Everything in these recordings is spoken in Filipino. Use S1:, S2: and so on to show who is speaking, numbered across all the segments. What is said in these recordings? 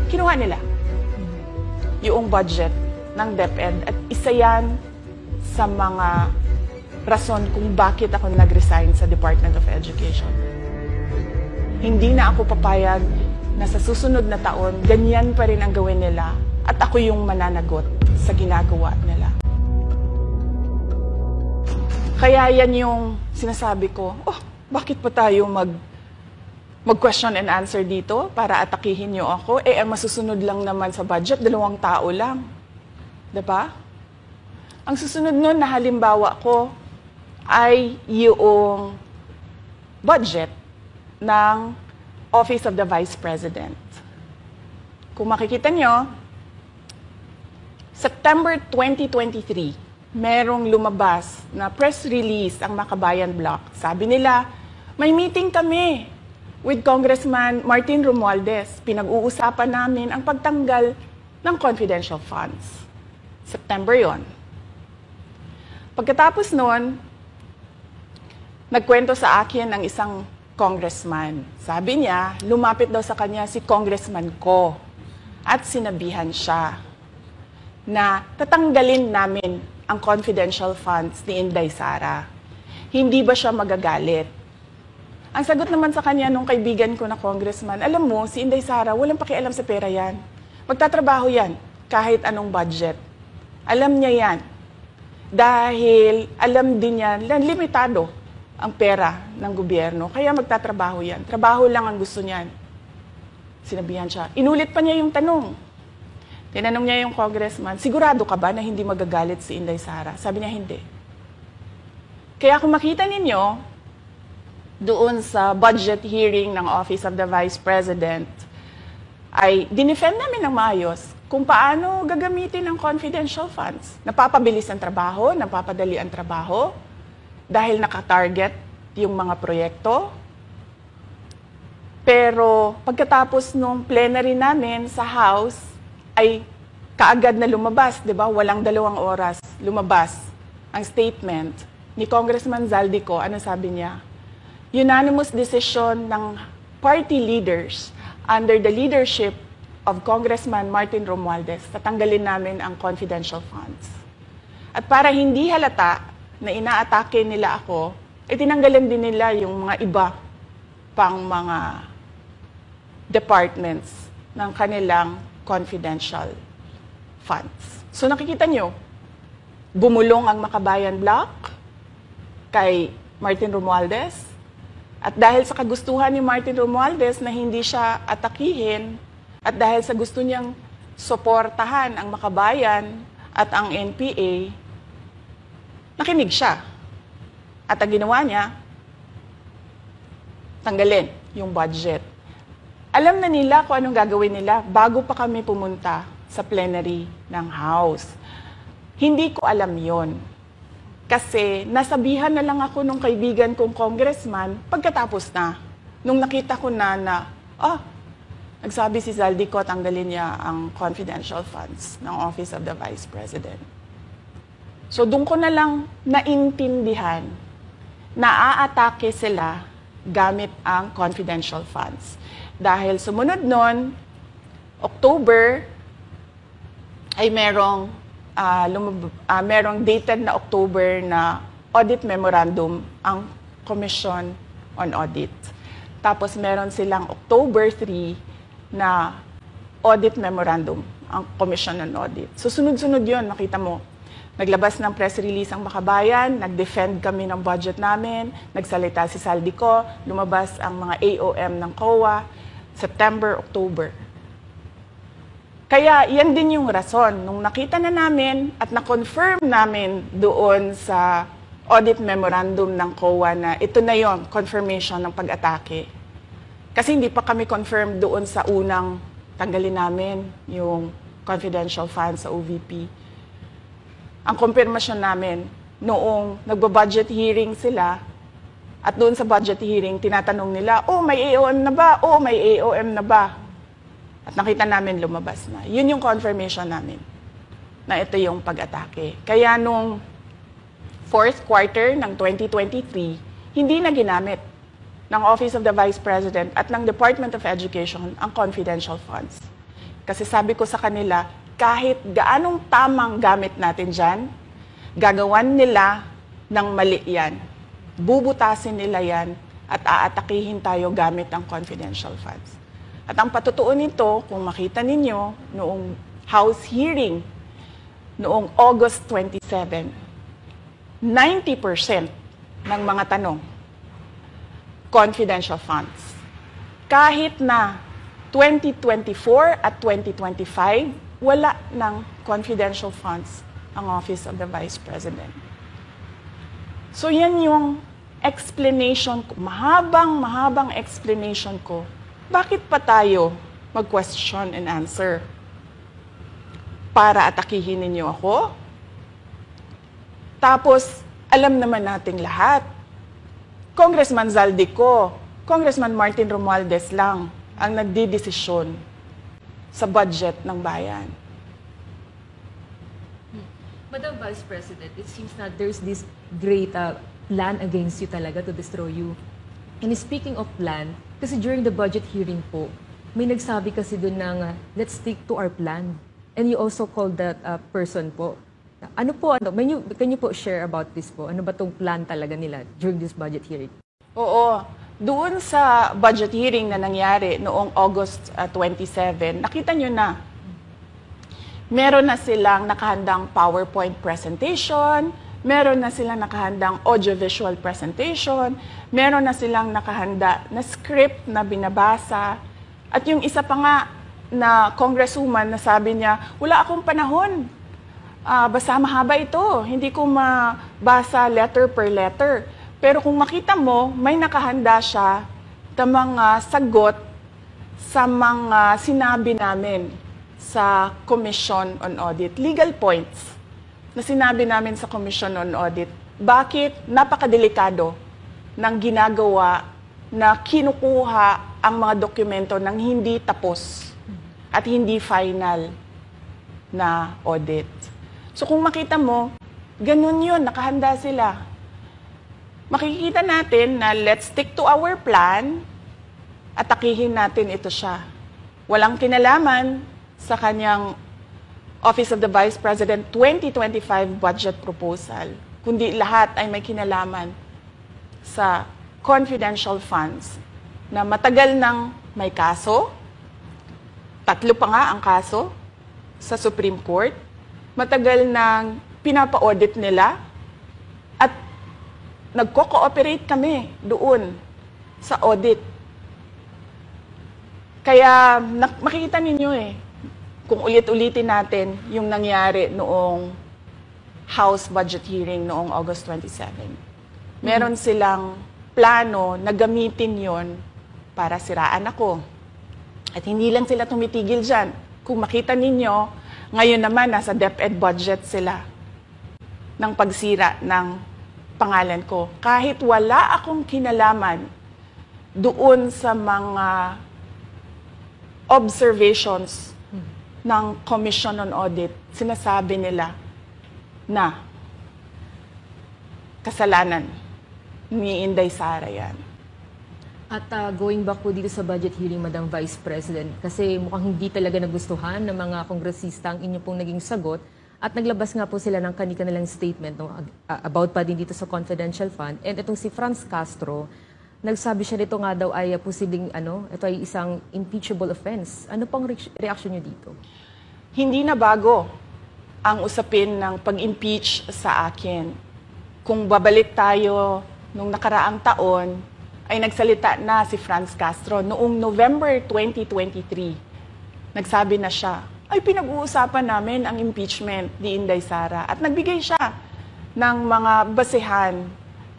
S1: kinuha nila yung budget ng DepEd at isa yan sa mga rason kung bakit ako nag-resign sa Department of Education. Hindi na ako papayag na sa susunod na taon, ganyan pa rin ang gawin nila at ako yung mananagot sa ginagawa nila. Kaya yan yung sinasabi ko, bakit pa tayo mag-question and answer dito para atakihin niyo ako? Ang masusunod lang naman sa budget, 2 tao lang. Diba? Ang susunod nun na halimbawa ko ay yung budget ng Office of the Vice President. Kung makikita nyo, September 2023, merong lumabas na press release ang Makabayan Bloc. Sabi nila, may meeting kami with Congressman Martin Romualdez. Pinag-uusapan namin ang pagtanggal ng confidential funds. September yon. Pagkatapos noon, nagkwento sa akin ng isang congressman. Sabi niya, lumapit daw sa kanya si Congressman Ko at sinabihan siya na tatanggalin namin ang confidential funds ni Inday Sara. Hindi ba siya magagalit? Ang sagot naman sa kanya nung kaibigan ko na congressman, alam mo, si Inday Sara, walang pakialam sa pera yan. Magtatrabaho yan kahit anong budget. Alam niya yan. Dahil alam din yan, limitado ang pera ng gobyerno. Kaya magtatrabaho yan. Trabaho lang ang gusto niyan. Sinabihan siya. Inulit pa niya yung tanong. Tinanong niya yung congressman, sigurado ka ba na hindi magagalit si Inday Sara? Sabi niya, hindi. Kaya kung makita ninyo, doon sa budget hearing ng Office of the Vice President, ay dinefend namin ng maayos kung paano gagamitin ang confidential funds. Napapabilis ang trabaho, napapadali ang trabaho, dahil nakatarget yung mga proyekto. Pero pagkatapos nung plenary namin sa House, ay kaagad na lumabas, di ba? Walang 2 oras lumabas ang statement ni Congressman Zaldico. Ano sabi niya? Unanimous decision ng party leaders under the leadership of Congressman Martin Romualdez, tatanggalin namin ang confidential funds. At para hindi halata na inaatake nila ako, tinanggalan din nila yung mga iba pang mga departments ng kanilang confidential funds. So nakikita nyo, bumulong ang Makabayan Bloc kay Martin Romualdez. At dahil sa kagustuhan ni Martin Romualdez na hindi siya atakihin, at dahil sa gusto niyang suportahan ang Makabayan at ang NPA, nakinig siya. At ang ginawa niya, tanggalin yung budget. Alam na nila kung anong gagawin nila bago pa kami pumunta sa plenary ng House. Hindi ko alam yon. Kasi nasabihan na lang ako nung kaibigan kong congressman pagkatapos na. Nung nakita ko na nagsabi si Zaldico, tanggalin niya ang confidential funds ng Office of the Vice President. So doon ko na lang naintindihan na aatake sila gamit ang confidential funds. Dahil sumunod nun, October, ay merong dated na October na audit memorandum ang Commission on Audit. Tapos meron silang October 3 na audit memorandum ang Commission on Audit. So sunod-sunod yun, nakita mo. Naglabas ng press release ang Makabayan, nag-defend kami ng budget namin, nagsalita si Zaldico, lumabas ang mga AOM ng COA, September, October. Kaya yan din yung rason. Nung nakita na namin at na-confirm namin doon sa audit memorandum ng COA na ito na yon, confirmation ng pag-atake. Kasi hindi pa kami confirm doon sa unang tanggalin namin yung confidential funds sa OVP. Ang confirmation namin, noong nagba-budget hearing sila, at doon sa budget hearing, tinatanong nila, may AOM na ba? May AOM na ba? At nakita namin lumabas na. Yun yung confirmation namin na ito yung pag-atake. Kaya nung fourth quarter ng 2023, hindi na ginamit ng Office of the Vice President at ng Department of Education ang confidential funds. Kasi sabi ko sa kanila, kahit gaanong tamang gamit natin dyan, gagawan nila ng mali yan. Bubutasin nila yan at aatakihin tayo gamit ang confidential funds. At ang patutuo nito, kung makita ninyo, noong House hearing, noong August 27, 90% ng mga tanong, confidential funds. Kahit na 2024 at 2025, wala ng confidential funds ang Office of the Vice President. So yan yung explanation ko, mahabang explanation ko, bakit pa tayo mag-question and answer? Para atakihin ninyo ako? Tapos, alam naman nating lahat, Congressman Zaldico, Congressman Martin Romualdez lang ang nagdidesisyon sa budget ng bayan.
S2: Madam Vice President, it seems that there's this great plan against you talaga to destroy you. And speaking of plan, kasi during the budget hearing po, may nagsabi kasi doon ng let's stick to our plan. And you also called that person po. Ano po, can you po share about this po? Ano ba tong plan talaga nila during this budget hearing?
S1: Oo. Doon sa budget hearing na nangyari noong August 27, nakita nyo na, meron na silang nakahandang PowerPoint presentation, meron na silang nakahandang audiovisual presentation, meron na silang nakahanda na script na binabasa, at yung isa pa nga na congresswoman na sabi niya, wala akong panahon, basta mahaba ito, hindi ko mabasa letter per letter. Pero kung makita mo, may nakahanda siya na mga sagot sa mga sinabi namin sa Commission on Audit. Legal points na sinabi namin sa Commission on Audit. Bakit napakadelikado ng ginagawa na kinukuha ang mga dokumento ng hindi tapos at hindi final na audit. So kung makita mo, ganun yun, nakahanda sila. Makikita natin na let's stick to our plan, atakihin natin ito siya. Walang kinalaman sa kanyang Office of the Vice President 2025 budget proposal, kundi lahat ay may kinalaman sa confidential funds na matagal nang may kaso, 3 pa nga ang kaso sa Supreme Court, matagal nang pinapa-audit nila, at nagko-cooperate kami doon sa audit. Kaya makikita ninyo kung ulit-ulitin natin yung nangyari noong House budget hearing noong August 27. Meron silang plano na gamitin yon para siraan ako. At hindi lang sila tumitigil dyan. Kung makita ninyo, ngayon naman nasa DepEd budget sila ng pagsira ng pangalan ko. Kahit wala akong kinalaman doon sa mga observations ng Commission on Audit, sinasabi nila na kasalanan ni Inday Sara yan.
S2: At going back po dito sa budget hearing, Madam Vice President, kasi mukhang hindi talaga nagustuhan ng mga kongresista ang inyo pong naging sagot, at naglabas nga po sila ng kanilang statement about pa din dito sa confidential fund. And itong si Franz Castro, nagsabi siya dito nga daw ay posibleng ito ay isang impeachable offense. Ano pang reaction niyo dito?
S1: Hindi na bago ang usapin ng pag-impeach sa akin. Kung babalik tayo nung nakaraang taon, ay nagsalita na si Franz Castro noong November 2023. Nagsabi na siya, ay pinag-uusapan namin ang impeachment ni Inday Sara. At nagbigay siya ng mga basehan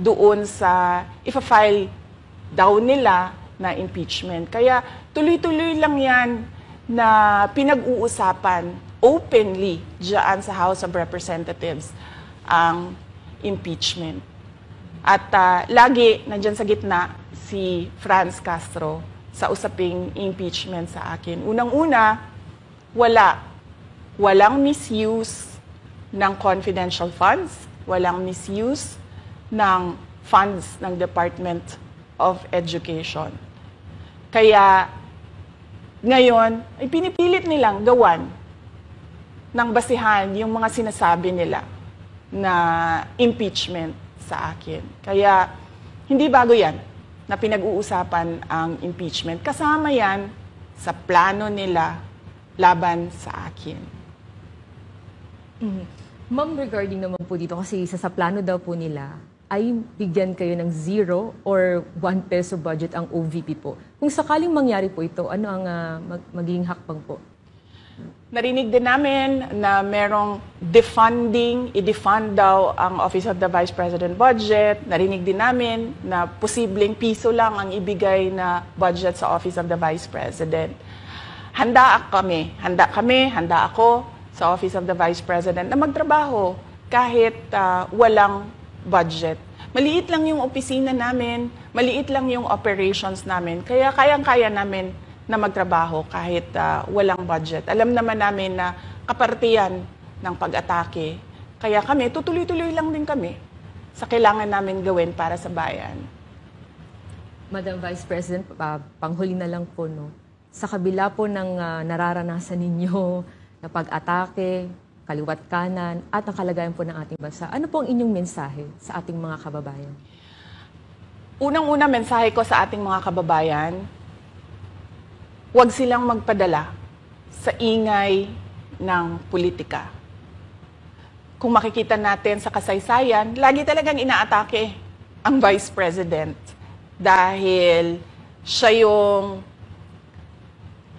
S1: doon sa ifa-file daw nila na impeachment. Kaya tuloy-tuloy lang yan na pinag-uusapan openly diyan sa House of Representatives ang impeachment. At lagi nandiyan sa gitna si Franz Castro sa usaping impeachment sa akin. Unang-una, walang misuse ng confidential funds, walang misuse ng funds ng Department of Education. Kaya ngayon ay pinipilit nilang gawan ng basihan yung mga sinasabi nila na impeachment sa akin. Kaya hindi bago yan na pinag-uusapan ang impeachment. Kasama yan sa plano nila laban sa akin.
S2: Ma'am, regarding naman po dito, kasi isa sa plano daw po nila ay bigyan kayo ng 0 or 1 peso budget ang OVP po. Kung sakaling mangyari po ito, ano ang magiging hakbang po?
S1: Narinig din namin na merong defunding, i-defund daw ang Office of the Vice President budget. Narinig din namin na posibleng piso lang ang ibigay na budget sa Office of the Vice President. Handa ako sa Office of the Vice President na magtrabaho kahit walang budget. Maliit lang yung opisina namin, maliit lang yung operations namin, kaya kayang-kaya namin na magtrabaho kahit walang budget. Alam naman namin na kapartiyan ng pag-atake. Kaya kami, tutuloy-tuloy lang din kami sa kailangan namin gawin para sa bayan.
S2: Madam Vice President, panghuli na lang po, no? Sa kabila po ng nararanasan ninyo na pag-atake, kaliwat kanan, at ang kalagayan po ng ating bansa, ano po ang inyong mensahe sa ating mga kababayan?
S1: Unang-una mensahe ko sa ating mga kababayan, huwag silang magpadala sa ingay ng politika. Kung makikita natin sa kasaysayan, lagi talagang inaatake ang Vice President dahil siya yung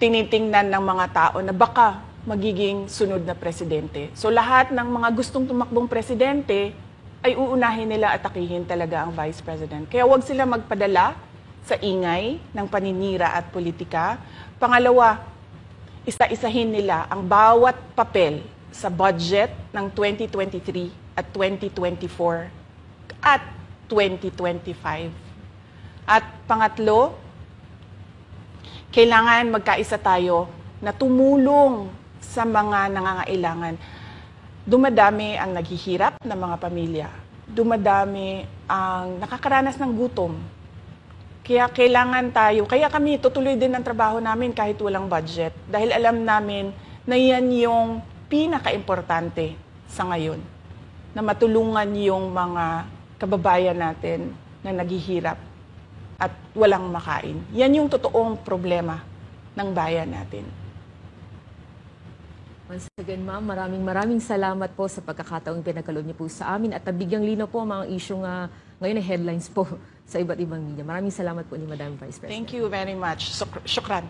S1: tinitingnan ng mga tao na baka magiging sunod na presidente. So lahat ng mga gustong tumakbong presidente ay uunahin nila atakihin talaga ang Vice President. Kaya huwag sila magpadala sa ingay ng paninira at politika. Pangalawa, isa-isahin nila ang bawat papel sa budget ng 2023 at 2024 at 2025. At pangatlo, kailangan magkaisa tayo na tumulong sa mga nangangailangan. Dumadami ang naghihirap na mga pamilya. Dumadami ang nakakaranas ng gutom. Kaya kailangan tayo, kaya kami tutuloy din ang trabaho namin kahit walang budget. Dahil alam namin na yan yung pinaka-importante sa ngayon. Na matulungan yung mga kababayan natin na naghihirap at walang makain. Yan yung totoong problema ng bayan natin.
S2: Once again, ma'am, maraming salamat po sa pagkakataong pinagkaloob niyo po sa amin at nabigyang linaw po ang mga issue nga ngayon ay headlines po sa iba't ibang media. Maraming salamat po ni Madam Vice President.
S1: Thank you very much. Shukran.